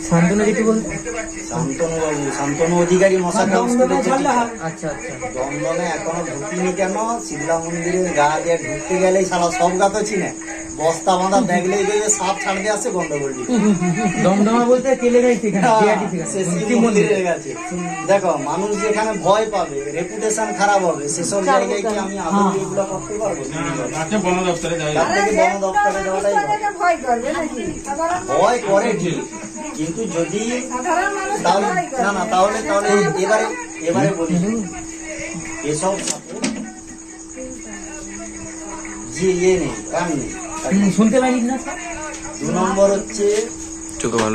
শান্তনু যেটি বল, শান্তনু অধিকারী মশা গ্রাউন্ড স্কুলে। আচ্ছা আচ্ছা। দমদমে এখনো ঢুকিনি কেন? শিবলা মন্দিরের গা দিয়ে ঢুকতে গেলেই সারা সব গাছ চিনে, বস্তা বাঁধা দেখলেই দেখবে সাপ ছাড়তে আসছে গন্ডগোল। দমদমা বলতে কেলে গাইছে মন্দিরের কাছে। দেখো মানুষ যেখানে ভয় পাবে, রেপুটেশন খারাপ হবে, সেসব জায়গায় কি আমি আদৌ এগুলো করতে পারবো? বন দপ্তরে দেওয়াটাই ভয় করে ঠিক, কিন্তু যদি না তাহলে এবারে বলি এসব যে ইয়ে নেই, কান নেই, শুনতে পারি না। 2 নম্বর হচ্ছে তোমার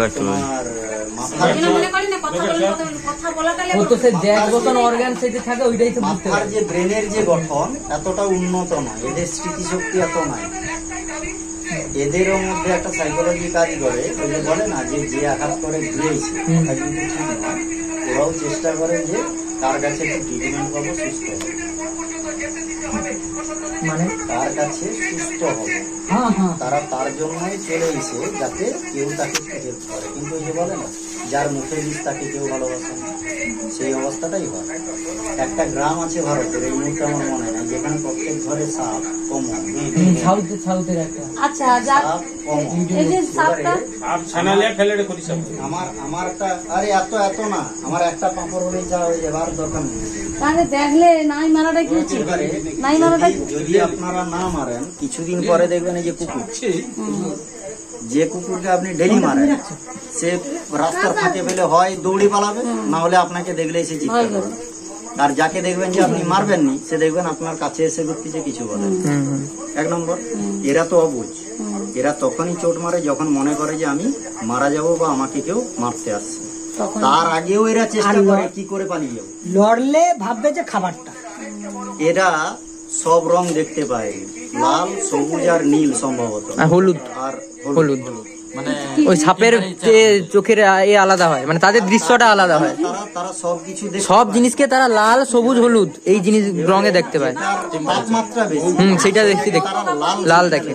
মাথার যে ব্রেনের যে গঠন এতটা উন্নত নয়, এদের স্মৃতিশক্তি এত নাই। এদেরও মধ্যে একটা সাইকোলজি কাজ করে, ওই যে বলে না যে আঘাত করে ঘুরেছে, ওরাও চেষ্টা করে যে তার কাছে একটু ট্রিটমেন্ট পাবো, সুস্থ হবে, মানে তার কাছে সুস্থ হবে, তারা তার জন্যই চলে এসে যাতে কেউ তাকে হেল্প করে। কিন্তু ওই যে বলে না যার মুখে বিষ তাকে কেউ ভালোবাসে না, সেই অবস্থাটাই হয়। একটা গ্রাম আছে ভারতের, এই মুহূর্তে আমার মনে হয়, যেখানে প্রত্যেক ঘরে সাপ কমন। আমার একটা আরে এত না, আমার একটা পাঁপড় হলে যা এবার দরকার নেই। দেখলে নাই মারাটা কি হচ্ছে, নাই মারাটা যদি আপনারা না মারেন, কিছুদিন পরে দেখবেন এই যে কুকুর, যে কুকুরকে আপনি ডেলি মারেন, সে রাস্তার ফাঁকে পেলে হয় দৌড়ি পালাবে, না হলে আপনাকে দেখলে এসে চিৎকার করবে। আর যাকে দেখবেন যে আপনি মারবেননি, সে দেখবেন আপনার কাছে এসে ঘুরতেছে, কিছু বলে। 1 নম্বর, এরা তো অবুঝ, এরা তখনই চোট মারে যখন মনে করে যে আমি মারা যাব বা আমাকে কেউ মারতে আসছে। তার আগেও এরা চেষ্টা করে কি করে পালিয়ে যাবো, লড়লে ভাববে যে খাবারটা। এরা সব রং দেখতে পায়, লাল, সবুজ আর নীল, সম্ভবত হলুদ আর হলুদ, মানে ওই সাপের যে চোখের এ আলাদা হয়, মানে তাদের দৃশ্যটা আলাদা হয়। তারা সবকিছু সব জিনিসকে তারা লাল, সবুজ, হলুদ এই জিনিস রঙে দেখতে পায়। তাপমাত্রা বেশি, সেটা দেখতে লাল দেখে।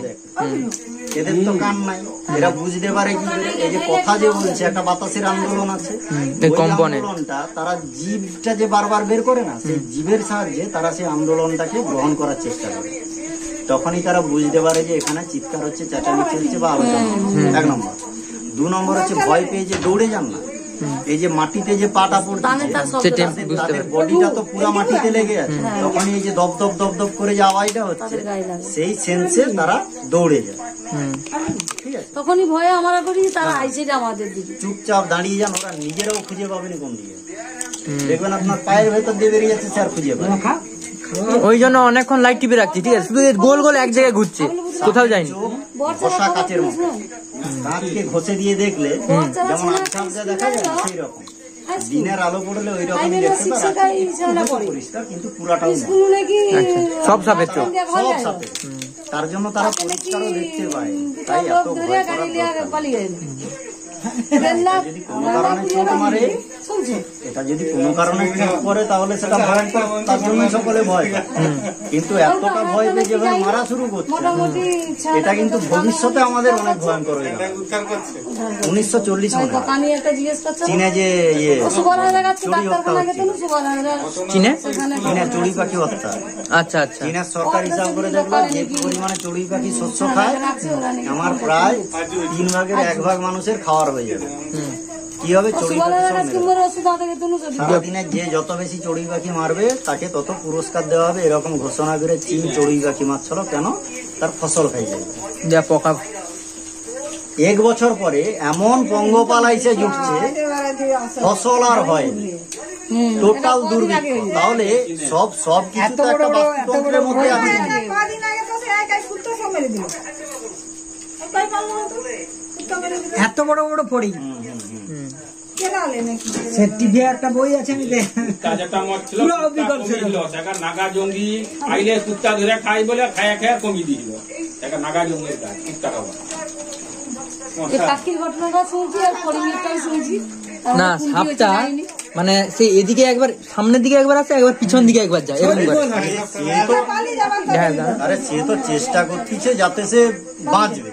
এদের তো কান নাই, এরা বুঝতে পারে কি করে? এই যে কথা যে বলছে, একটা বাতাসের আন্দোলন আছে, আন্দোলনটা তারা জীবটা যে বারবার বের করে না, সেই জীবের সাহায্যে তারা সেই আন্দোলনটাকে গ্রহণ করার চেষ্টা করে। তখনই তারা বুঝতে পারে যে এখানে চিৎকার হচ্ছে, চেঁচামেচি হচ্ছে বা আলোচনা। 1 নম্বর। 2 নম্বর হচ্ছে ভয় পেয়ে যে দৌড়ে যান না, এই যে মাটিতে যে পাটা পড়ছে, তাদের বডিটা তো পুরো মাটিতে লেগে আছে, তখন এই যে দপ দপ দপ দপ করে যে আওয়াজটা হচ্ছে, সেই সেন্সে তারা দৌড়ে যায়। ঠিক আছে, তখনই ভয়ে আমরা করি তারা আইছে আমাদের দিকে, চুপচাপ দাঁড়িয়ে যান, ওরা নিজেরাও খুঁজে পাবেন কোন দিকে। দেখবেন আপনার পায়ের ভেতর দিয়ে বেরিয়ে যাচ্ছে, স্যার খুঁজে পাবেন। ওই জন্য অনেকক্ষণ লাইট টিপে রাখছি, ঠিক আছে, শুধু গোল গোল এক জায়গায় ঘুরছে, কোথাও যায়নি। ঘষা কাচের মতো, কাঁচকে ঘষে দিয়ে দেখলে যেমন আচ্ছা দেখা যায় সেই রকম, দিনের আলো পড়লে ওই রকমই দেখতে পরিষ্কার, কিন্তু পুরাটাও সব সাপের চোখ, সব সাপের। তার জন্য তারা পরিষ্কারও দেখতে পায়, তাই এত ভয় করার দরকার নেই। যদি কোনো কারণে চোট মারে, এটা যদি কোনো কারণে চোট করে, তাহলে সেটা ভয়ঙ্কর, তার জন্য সকলে ভয়। কিন্তু এতটা ভয় পেয়ে যেভাবে মারা শুরু করছে, এটা কিন্তু ভবিষ্যতে আমাদের অনেক ভয়ঙ্কর হয়ে যাবে। 1940 চীনে যে চড়ুই হত্যা হচ্ছে, চীনে চড়ুই পাখি হত্যা। আচ্ছা আচ্ছা। চীনের সরকার হিসাব করে দেখলো যে পরিমাণে চড়ুই পাখি শস্য খায়, আমার প্রায় 3 ভাগের 1 ভাগ মানুষের খাওয়ার হয়ে যাবে। কি হবে? চড়ুই পাখি সারাদিনে যে যত বেশি চড়ুই পাখি মারবে তাকে তত পুরস্কার দেওয়া হবে, এরকম ঘোষণা করে চীন চড়ুই পাখি মারছিল। কেন? তার ফসল খাই যাবে, যা পোকা। 1 বছর পরে এমন পঙ্গপাল আইসে জুটছে, ফসল আর হয় টোটাল দুর্ভিক্ষ। তাহলে সব কিছু তো একটা বাস্তুতন্ত্রের মধ্যে আছে। এত বড় বড় পড়ি সে টিভি একটা বই আছে, নাগা জঙ্গি আইলে কুত্তা ধরে খাই বলে খায়া খায়া কমিয়ে দিল, নাগা জঙ্গির কাজ কুত্তা খাওয়া। না, সাপটা মানে সে এদিকে একবার সামনের দিকে একবার আসে, একবার পিছন দিকে একবার যায়। আরে সে তো চেষ্টা করতেছে যাতে সে বাঁচবে,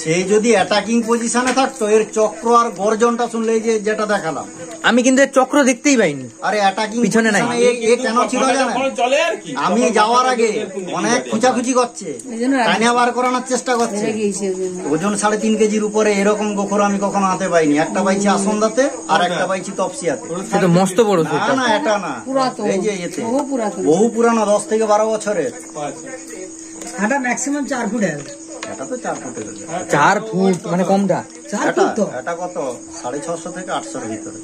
সে যদি অ্যাটাকিং পজিশনে থাকতো, এর চক্র আর গর্জনটা শুনলে এই যে যেটা দেখালাম, আমি কিন্তু এর চক্র দেখতেই পাইনি। আরে অ্যাটাকিং পিছনে নাই। এ কেন ছিল জানেন? চলে আর কি আমি যাওয়ার আগে অনেক খুঁচাখুচি করছে, টাইনা বার করানোর চেষ্টা করছে। ওজন 3.5 কেজির উপরে এরকম গোখর আমি কখনো হাতে পাইনি। একটা পাইছি আসন্দাতে আর একটা পাইছি তপসিয়াতে। সে তো মস্ত বড় না না, এটা না, এই যে এতে বহু পুরানো, 10 থেকে 12 বছরের। এটা ম্যাক্সিমাম 4 ফুট হবে। এটা তো 4 ফুটের। 4 ফুট মানে কমটা, 4 ফুট তো। এটা কত 650 থেকে 800 এর ভিতরে,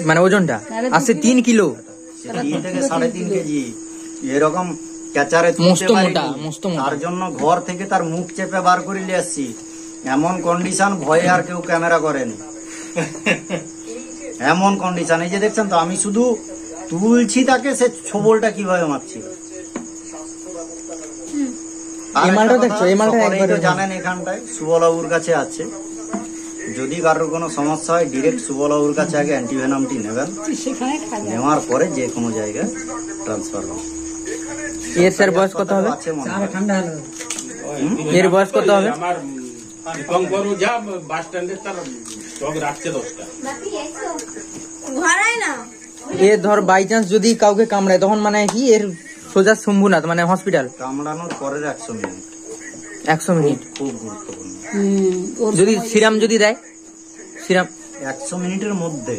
মানে ওজনটা আছে 3 কিলো। 3 থেকে 3.5 কেজি এরকম ক্যাচারে মস্ত মোটা, মস্ত মোটা। তার জন্য ঘর থেকে তার মুখ চেপে বার করে নিয়ে আসছি। এমন কন্ডিশন, ভয়ে আর কেউ ক্যামেরা করেনি। এমন কন্ডিশন, এই যে দেখছেন তো, আমি শুধু তুলছি তাকে, সে ছোবলটা কিভাবে মারছিল। এই মালটা দেখছো, এই মালটা সকলেই একবারে তো জানেন এখানটায় সুবলবাবুর কাছে আছে। যদি কারোর কোনো সমস্যা হয় ডিরেক্ট সুবলবাবুর কাছে আগে অ্যান্টিভেনামটি নেবেন, নেওয়ার পরে যে কোনো জায়গায় ট্রান্সফার হবে। এর স্যার বয়স কত হবে? আছে মনে আর হয়। ঠান্ডা হলো। এর বয়স কত হবে? আমার দীপঙ্কর ওঝা বাস স্ট্যান্ডে তার স্টক রাখছে 10টা। এ ধর বাই চান্স যদি কাউকে কামড়ায় তখন মানে কি এর সোজা শম্ভুনাথ মানে হসপিটাল। কামড়ানোর পরের 100 মিনিট 100 মিনিট খুব গুরুত্বপূর্ণ। যদি সিরাম যদি দেয়, সিরাম 100 মিনিটের মধ্যে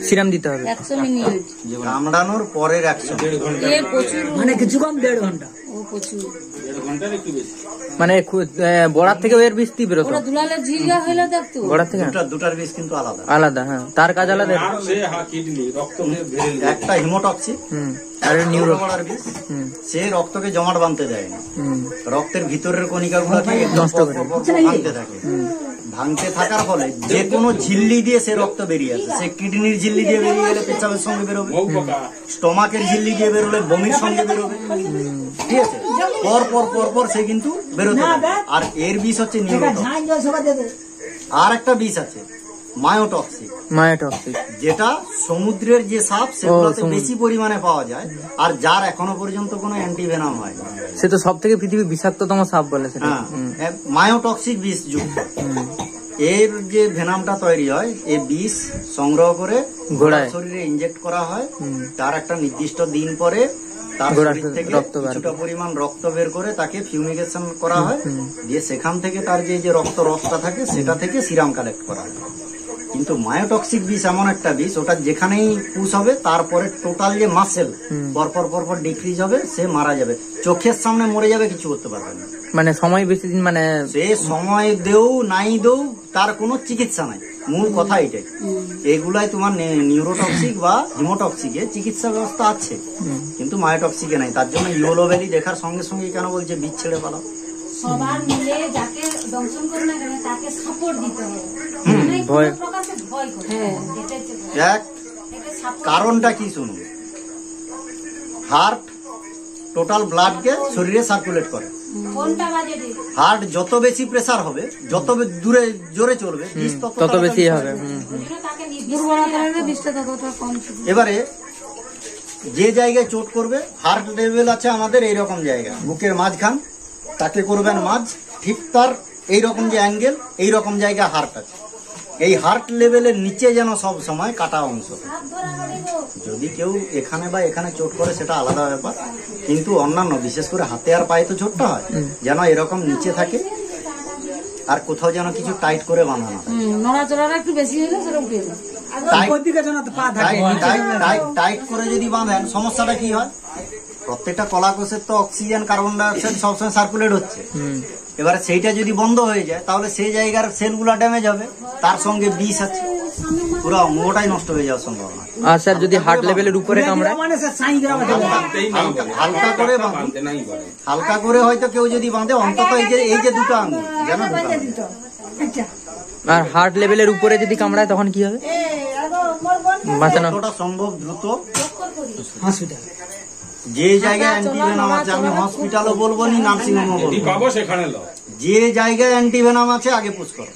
সিরাম দিতে হবে। 100 মিনিট কামড়ানোর পরের 100 মিনিট। এ প্রচুর, মানে কিছু কম 1.5 ঘন্টা। ও প্রচুর। 1.5 ঘন্টার একটু বেশি। মানে বড়ার থেকে এর বিষ তীব্র তো, ওরা দুলালের জিগা হইলো দেখতো। বড়ার থেকে দুটার বিষ কিন্তু আলাদা আলাদা। হ্যাঁ, তার কাজ আলাদা। আর সে কিডনি রক্ত বেড়ে একটা হিমোটক্সিক আর নিউরো। সে রক্তকে জমাট বাঁধতে দেয় না, রক্তের ভিতরের কণিকাগুলোকে নষ্ট করে। ভাঙতে থাকে। ভাঙতে থাকার ফলে যে কোনো ঝিল্লি দিয়ে সে রক্ত বেরিয়ে আসে। সে কিডনির ঝিল্লি দিয়ে বেরিয়ে গেলে পেচ্ছাপের সঙ্গে বেরোবে, মৌ পোকা স্টমাকের ঝিল্লি দিয়ে বেরোলে বমির সঙ্গে বেরোবে। ঠিক আছে, পর পর পর পর সে কিন্তু বেরোতে পারে। আর এর বিষ হচ্ছে নিউরোটক্সিক। ঝাঁঝ জল সবাই দেবে। আর একটা বিষ আছে মায়োটক্সিক, মায়োটক্সিক। যেটা সমুদ্রের যে সাপ সেগুলোতে বেশি পরিমাণে পাওয়া যায়, আর যার এখনো পর্যন্ত কোনো অ্যান্টিভেনাম হয় না। সে তো সব থেকে পৃথিবীর বিষাক্ততম সাপ বলে সেটা। হ্যাঁ, মায়োটক্সিক বিষ যুক্ত। এর যে ভেনামটা তৈরি হয়, এই বিষ সংগ্রহ করে ঘোড়ার শরীরে ইনজেক্ট করা হয়। তার একটা নির্দিষ্ট দিন পরে তার শরীর থেকে কিছুটা পরিমাণ রক্ত বের করে তাকে ফিউমিগেশন করা হয়, দিয়ে সেখান থেকে তার যে রক্ত রসটা থাকে সেটা থেকে সিরাম কালেক্ট করা হয়। কিন্তু মায়োটক্সিক বিষ এমন একটা বিষ, ওটা যেখানেই পুশ হবে তারপরে টোটাল যে মাসেল পরপর পরপর ডিক্রিজ হবে, সে মারা যাবে, চোখের সামনে মরে যাবে, কিছু করতে পারবে না। মানে সময় বেশি দিন, মানে সে সময় দেও নাই দেও তার কোনো চিকিৎসা নাই। মূল কথা এটাই। এগুলাই তোমার নিউরোটক্সিক বা হিমোটক্সিকে চিকিৎসা ব্যবস্থা আছে, কিন্তু মায়োটক্সিকে নাই। তার জন্য ইয়েলো ভ্যালি দেখার সঙ্গে সঙ্গে কেন বলছে বীজ ছেড়ে পালাও। সবার মিলে যাকে দংশন করে না কেন তাকে সাপোর্ট দিতে হবে। ভয় ভয় করে। এক কারণটা কি শুনুন, হার্ট টোটাল ব্লাডকে শরীরে সার্কুলেট করে। হার্ট যত বেশি প্রেসার হবে, যত দূরে জোরে চলবে, তত বেশি হবে। এবারে যে জায়গায় চোট করবে, হার্ট লেভেল আছে আমাদের এইরকম জায়গা, বুকের মাঝখান, তাকে করবেন মাঝ, ঠিক তার এইরকম যে অ্যাঙ্গেল, এইরকম জায়গা হার্ট আছে। এই হার্ট লেভেলের নিচে যেন সব সময় কাটা অংশ। যদি কেউ এখানে বা এখানে চোট করে সেটা আলাদা ব্যাপার, কিন্তু অন্যান্য বিশেষ করে হাতে আর পায়ে তো চোটটা হয়, যেন এরকম নিচে থাকে আর কোথাও যেন কিছু টাইট করে বাঁধানো টাইট করে যদি বাঁধেন, সমস্যাটা কি হয়, প্রত্যেকটা কলাকোষের তো অক্সিজেন কার্বন ডাই অক্সাইড সবসময় সার্কুলেট হচ্ছে। এবারে সেইটা যদি বন্ধ হয়ে যায় তাহলে সেই জায়গার সেলগুলা ড্যামেজ হবে, তার সঙ্গে বিষ আছে, পুরো মোটাই নষ্ট হয়ে যাওয়ার সম্ভাবনা। আর স্যার যদি হার্ট লেভেলের উপরে কামড়ায়, হালকা করে বাঁধুন, হালকা করে হয়তো কেউ যদি বাঁধে অন্তত এই যে দুটো আঙুল যেন, আর হার্ট লেভেলের উপরে যদি কামড়ায় তখন কি হবে? বাঁচানো সম্ভব দ্রুত হসপিটাল। যে জায়গায় অ্যান্টিভেনাম আছে, আমি হসপিটালও বলবো নি, নার্সিংহোমও বলবো, যে জায়গায় অ্যান্টিভেনাম আছে আগে পুশ করো।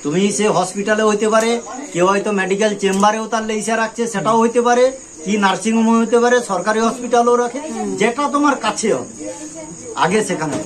তুমি সে হসপিটালে হইতে পারে, কেউ হয়তো মেডিকেল চেম্বারেও তার লেইসা রাখছে, সেটাও হইতে পারে, কি নার্সিংহোমও হইতে পারে, সরকারি হসপিটালও রাখে, যেটা তোমার কাছে হবে আগে সেখানে